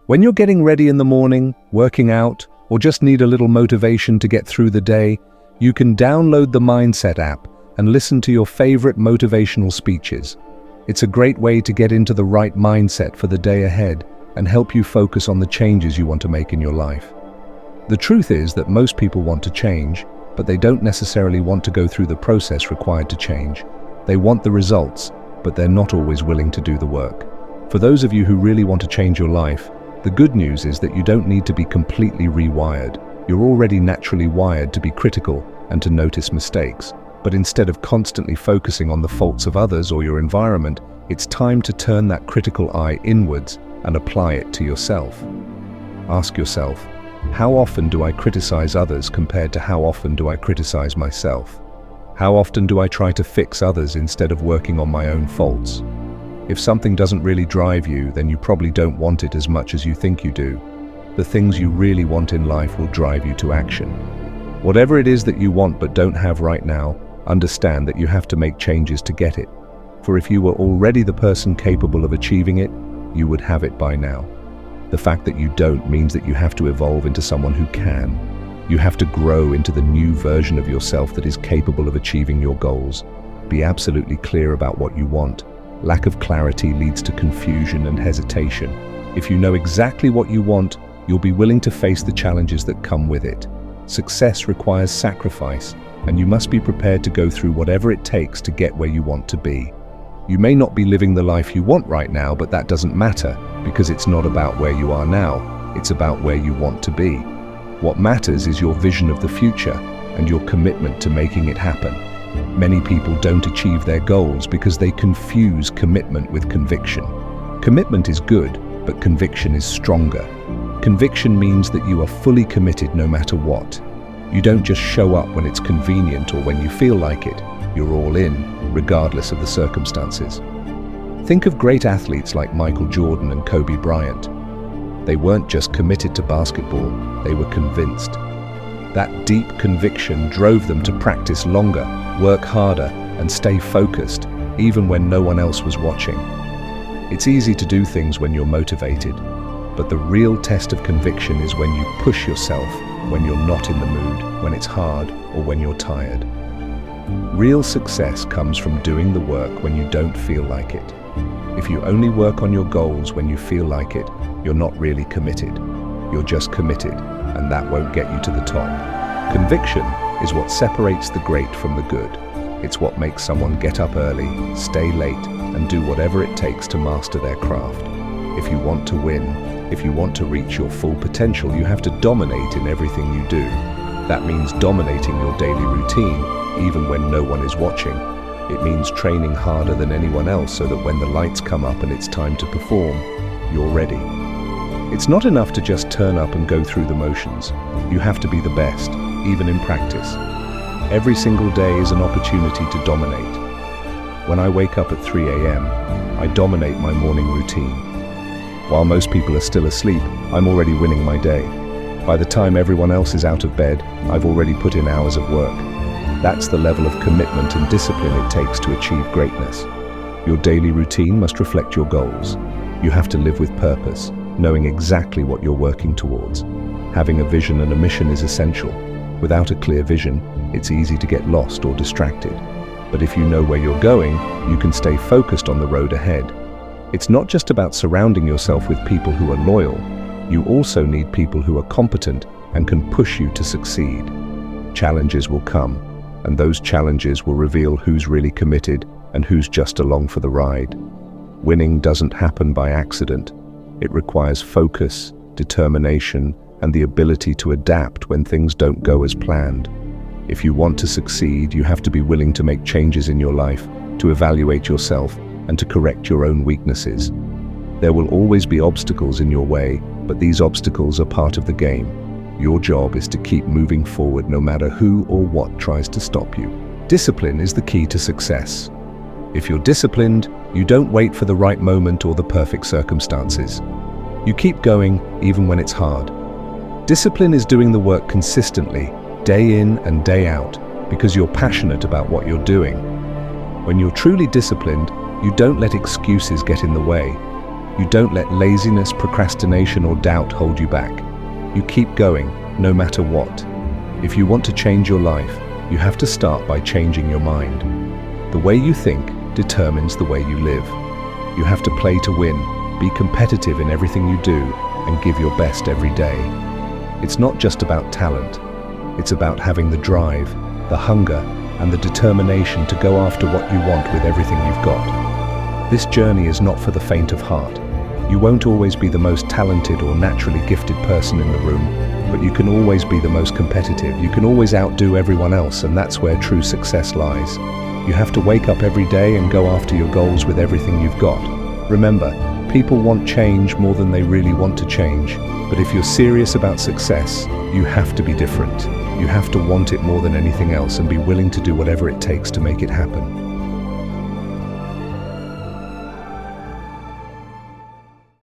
When you're getting ready in the morning, working out, or just need a little motivation to get through the day, you can download the Mindset app and listen to your favorite motivational speeches. It's a great way to get into the right mindset for the day ahead and help you focus on the changes you want to make in your life. The truth is that most people want to change, but they don't necessarily want to go through the process required to change. They want the results, but they're not always willing to do the work. For those of you who really want to change your life, the good news is that you don't need to be completely rewired. You're already naturally wired to be critical and to notice mistakes. But instead of constantly focusing on the faults of others or your environment, it's time to turn that critical eye inwards and apply it to yourself. Ask yourself, how often do I criticize others compared to how often do I criticize myself? How often do I try to fix others instead of working on my own faults? If something doesn't really drive you, then you probably don't want it as much as you think you do. The things you really want in life will drive you to action. Whatever it is that you want but don't have right now, understand that you have to make changes to get it. For if you were already the person capable of achieving it, you would have it by now. The fact that you don't means that you have to evolve into someone who can. You have to grow into the new version of yourself that is capable of achieving your goals. Be absolutely clear about what you want. Lack of clarity leads to confusion and hesitation. If you know exactly what you want, you'll be willing to face the challenges that come with it. Success requires sacrifice, and you must be prepared to go through whatever it takes to get where you want to be. You may not be living the life you want right now, but that doesn't matter, because it's not about where you are now, it's about where you want to be. What matters is your vision of the future and your commitment to making it happen. Many people don't achieve their goals because they confuse commitment with conviction. Commitment is good, but conviction is stronger. Conviction means that you are fully committed no matter what. You don't just show up when it's convenient or when you feel like it. You're all in, regardless of the circumstances. Think of great athletes like Michael Jordan and Kobe Bryant. They weren't just committed to basketball, they were convinced. That deep conviction drove them to practice longer, work harder, and stay focused, even when no one else was watching. It's easy to do things when you're motivated, but the real test of conviction is when you push yourself, when you're not in the mood, when it's hard, or when you're tired. Real success comes from doing the work when you don't feel like it. If you only work on your goals when you feel like it, you're not really committed. You're just committed, and that won't get you to the top. Conviction is what separates the great from the good. It's what makes someone get up early, stay late, and do whatever it takes to master their craft. If you want to win, if you want to reach your full potential, you have to dominate in everything you do. That means dominating your daily routine, even when no one is watching. It means training harder than anyone else so that when the lights come up and it's time to perform, you're ready. It's not enough to just turn up and go through the motions. You have to be the best, even in practice. Every single day is an opportunity to dominate. When I wake up at 3 a.m., I dominate my morning routine. While most people are still asleep, I'm already winning my day. By the time everyone else is out of bed, I've already put in hours of work. That's the level of commitment and discipline it takes to achieve greatness. Your daily routine must reflect your goals. You have to live with purpose, knowing exactly what you're working towards. Having a vision and a mission is essential. Without a clear vision, it's easy to get lost or distracted. But if you know where you're going, you can stay focused on the road ahead. It's not just about surrounding yourself with people who are loyal. You also need people who are competent and can push you to succeed. Challenges will come, and those challenges will reveal who's really committed and who's just along for the ride. Winning doesn't happen by accident. It requires focus, determination, and the ability to adapt when things don't go as planned. If you want to succeed, you have to be willing to make changes in your life, to evaluate yourself, and to correct your own weaknesses. There will always be obstacles in your way, but these obstacles are part of the game. Your job is to keep moving forward no matter who or what tries to stop you. Discipline is the key to success. If you're disciplined, you don't wait for the right moment or the perfect circumstances. You keep going even when it's hard. Discipline is doing the work consistently, day in and day out, because you're passionate about what you're doing. When you're truly disciplined, you don't let excuses get in the way. You don't let laziness, procrastination, or doubt hold you back. You keep going, no matter what. If you want to change your life, you have to start by changing your mind. The way you think determines the way you live. You have to play to win, be competitive in everything you do, and give your best every day. It's not just about talent. It's about having the drive, the hunger, and the determination to go after what you want with everything you've got. This journey is not for the faint of heart. You won't always be the most talented or naturally gifted person in the room, but you can always be the most competitive. You can always outdo everyone else, and that's where true success lies. You have to wake up every day and go after your goals with everything you've got. Remember, people want change more than they really want to change, but if you're serious about success, you have to be different. You have to want it more than anything else and be willing to do whatever it takes to make it happen.